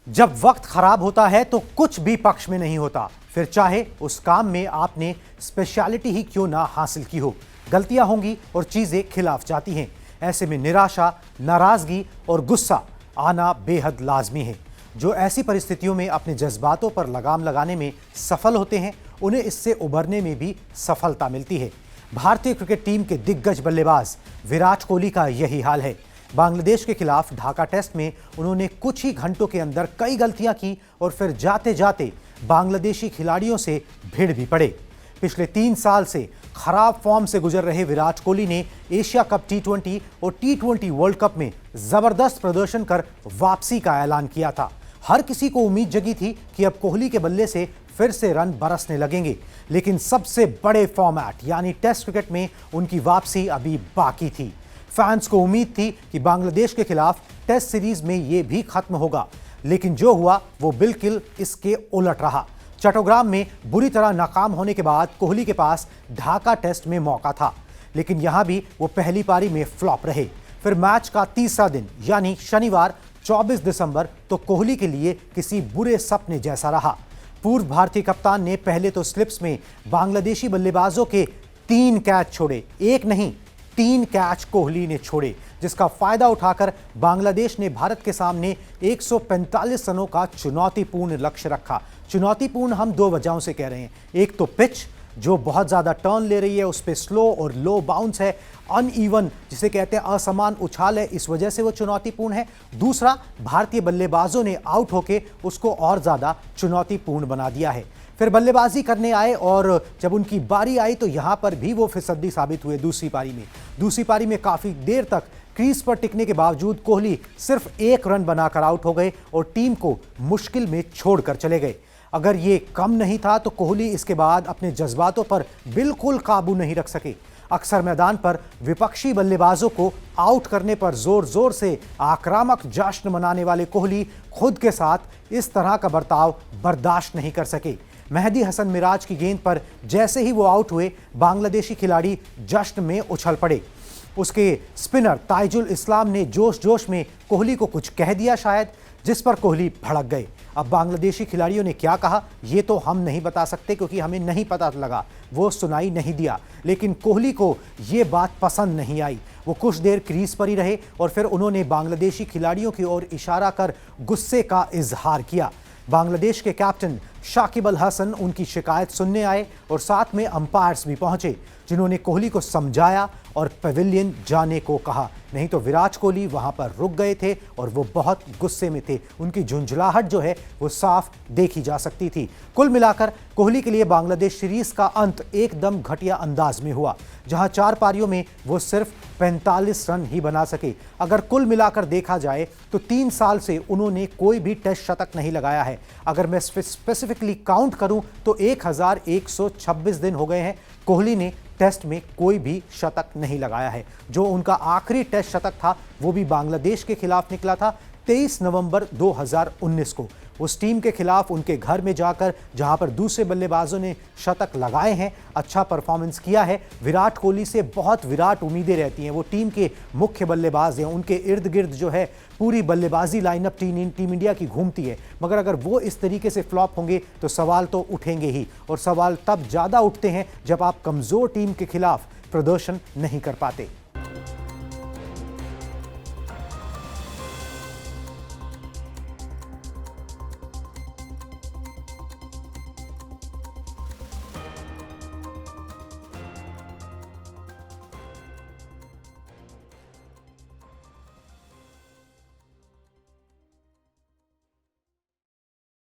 जब वक्त खराब होता है तो कुछ भी पक्ष में नहीं होता, फिर चाहे उस काम में आपने स्पेशलिटी ही क्यों ना हासिल की हो। गलतियां होंगी और चीजें खिलाफ जाती हैं। ऐसे में निराशा, नाराजगी और गुस्सा आना बेहद लाजमी है। जो ऐसी परिस्थितियों में अपने जज्बातों पर लगाम लगाने में सफल होते हैं, उन्हें इससे उभरने में भी सफलता मिलती है। भारतीय क्रिकेट टीम के दिग्गज बल्लेबाज विराट कोहली का यही हाल है। बांग्लादेश के खिलाफ ढाका टेस्ट में उन्होंने कुछ ही घंटों के अंदर कई गलतियां की और फिर जाते जाते बांग्लादेशी खिलाड़ियों से भिड़ भी पड़े। पिछले 3 साल से खराब फॉर्म से गुजर रहे विराट कोहली ने एशिया कप T20 और T20 वर्ल्ड कप में जबरदस्त प्रदर्शन कर वापसी का ऐलान किया था। हर किसी को उम्मीद जगी थी कि अब कोहली के बल्ले से फिर से रन बरसने लगेंगे, लेकिन सबसे बड़े फॉर्मेट यानी टेस्ट क्रिकेट में उनकी वापसी अभी बाकी थी। फैंस को उम्मीद थी कि बांग्लादेश के खिलाफ टेस्ट सीरीज में यह भी खत्म होगा, लेकिन जो हुआ वो बिल्कुल इसके उलट रहा। चट्टोग्राम में बुरी तरह नाकाम होने के बाद कोहली के पास ढाका टेस्ट में मौका था, लेकिन यहां भी वो पहली पारी में फ्लॉप रहे। फिर मैच का तीसरा दिन यानी शनिवार 24 दिसंबर तो कोहली के लिए किसी बुरे सपने जैसा रहा। पूर्व भारतीय कप्तान ने पहले तो स्लिप्स में बांग्लादेशी बल्लेबाजों के 3 कैच छोड़े, एक नहीं 3 कैच कोहली ने छोड़े, जिसका फायदा उठाकर बांग्लादेश ने भारत के सामने 145 रनों का चुनौतीपूर्ण लक्ष्य रखा। चुनौतीपूर्ण हम 2 वजहों से कह रहे हैं। एक तो पिच जो बहुत ज्यादा टर्न ले रही है, उस पे स्लो और लो बाउंस है, अनइवन जिसे कहते हैं असमान उछाल है, इस वजह से वो चुनौतीपूर्ण है। दूसरा, भारतीय बल्लेबाजों ने आउट होके उसको और ज्यादा चुनौतीपूर्ण बना दिया है। फिर बल्लेबाजी करने आए और जब उनकी बारी आई तो यहां पर भी वो फिसड्डी साबित हुए। दूसरी पारी में काफी देर तक क्रीज पर टिकने के बावजूद कोहली सिर्फ 1 रन बनाकर आउट हो गए और टीम को मुश्किल में छोड़कर चले गए। अगर ये कम नहीं था तो कोहली इसके बाद अपने जज्बातों पर बिल्कुल काबू नहीं रख सके। अक्सर मैदान पर विपक्षी बल्लेबाजों को आउट करने पर जोर जोर से आक्रामक जश्न मनाने वाले कोहली खुद के साथ इस तरह का बर्ताव बर्दाश्त नहीं कर सके। मेहदी हसन मिराज की गेंद पर जैसे ही वो आउट हुए, बांग्लादेशी खिलाड़ी जश्न में उछल पड़े। उसके स्पिनर ताइजुल इस्लाम ने जोश जोश में कोहली को कुछ कह दिया शायद, जिस पर कोहली भड़क गए। अब बांग्लादेशी खिलाड़ियों ने क्या कहा ये तो हम नहीं बता सकते, क्योंकि हमें नहीं पता लगा, वो सुनाई नहीं दिया। लेकिन कोहली को ये बात पसंद नहीं आई। वो कुछ देर क्रीज पर ही रहे और फिर उन्होंने बांग्लादेशी खिलाड़ियों की ओर इशारा कर गुस्से का इजहार किया। बांग्लादेश के कैप्टन शाकिब अल हसन उनकी शिकायत सुनने आए और साथ में अंपायर्स भी पहुंचे, जिन्होंने कोहली को समझाया और पवेलियन जाने को कहा। नहीं तो विराट कोहली वहां पर रुक गए थे और वो बहुत गुस्से में थे। उनकी झुंझलाहट जो है वो साफ देखी जा सकती थी। कुल मिलाकर कोहली के लिए बांग्लादेश सीरीज का अंत एकदम घटिया अंदाज में हुआ, जहां 4 पारियों में वो सिर्फ 45 रन ही बना सके। अगर कुल मिलाकर देखा जाए तो 3 साल से उन्होंने कोई भी टेस्ट शतक नहीं लगाया है। अगर मैं स्पेसिफिकली काउंट करूं तो 1126 दिन हो गए हैं कोहली ने टेस्ट में कोई भी शतक नहीं लगाया है। जो उनका आखिरी टेस्ट शतक था वो भी बांग्लादेश के खिलाफ निकला था 23 नवंबर 2019 को। उस टीम के खिलाफ उनके घर में जाकर, जहां पर दूसरे बल्लेबाजों ने शतक लगाए हैं, अच्छा परफॉर्मेंस किया है। विराट कोहली से बहुत विराट उम्मीदें रहती हैं। वो टीम के मुख्य बल्लेबाज हैं, उनके इर्द गिर्द जो है पूरी बल्लेबाजी लाइनअप टीम इंडिया की घूमती है। मगर अगर वो इस तरीके से फ्लॉप होंगे तो सवाल तो उठेंगे ही, और सवाल तब ज़्यादा उठते हैं जब आप कमज़ोर टीम के खिलाफ प्रदर्शन नहीं कर पाते।